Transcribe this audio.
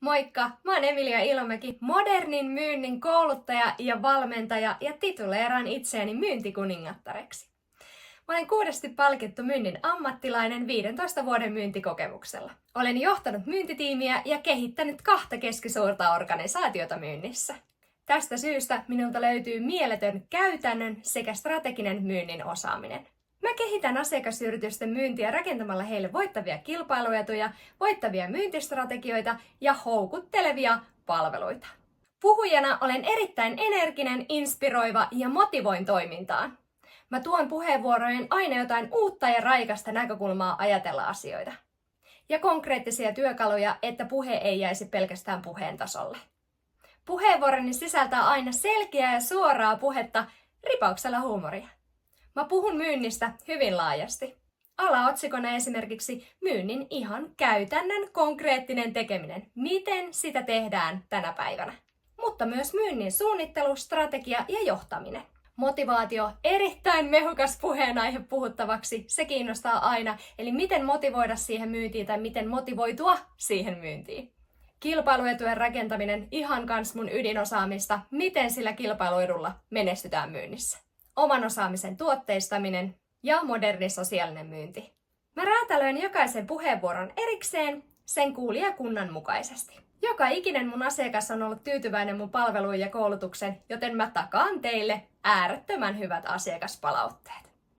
Moikka! Mä oon Emilia Ilomäki, modernin myynnin kouluttaja ja valmentaja ja tituleeraan itseäni myyntikuningattareksi. Mä olen 6 palkittu myynnin ammattilainen 15 vuoden myyntikokemuksella. Olen johtanut myyntitiimiä ja kehittänyt 2 keskisuurta organisaatiota myynnissä. Tästä syystä minulta löytyy mieletön käytännön sekä strateginen myynnin osaaminen. Mä kehitän asiakasyritysten myyntiä rakentamalla heille voittavia kilpailuetuja, voittavia myyntistrategioita ja houkuttelevia palveluita. Puhujana olen erittäin energinen, inspiroiva ja motivoin toimintaan. Mä tuon puheenvuorojen aina jotain uutta ja raikasta näkökulmaa ajatella asioita. Ja konkreettisia työkaluja, että puhe ei jäisi pelkästään puheen tasolle. Puheenvuoroni sisältää aina selkeää ja suoraa puhetta ripauksella huumoria. Mä puhun myynnistä hyvin laajasti. Alaotsikona esimerkiksi myynnin ihan käytännön konkreettinen tekeminen. Miten sitä tehdään tänä päivänä. Mutta myös myynnin suunnittelu, strategia ja johtaminen. Motivaatio, erittäin mehukas puheenaihe puhuttavaksi. Se kiinnostaa aina. Eli miten motivoida siihen myyntiin tai miten motivoitua siihen myyntiin. Kilpailuetujen rakentaminen, ihan kans mun ydinosaamista. Miten sillä kilpailuedulla menestytään myynnissä. Oman osaamisen tuotteistaminen ja moderni sosiaalinen myynti. Mä räätälöin jokaisen puheenvuoron erikseen sen kuulijakunnan mukaisesti. Joka ikinen mun asiakas on ollut tyytyväinen mun palveluun ja koulutuksen, joten mä takaan teille äärettömän hyvät asiakaspalautteet.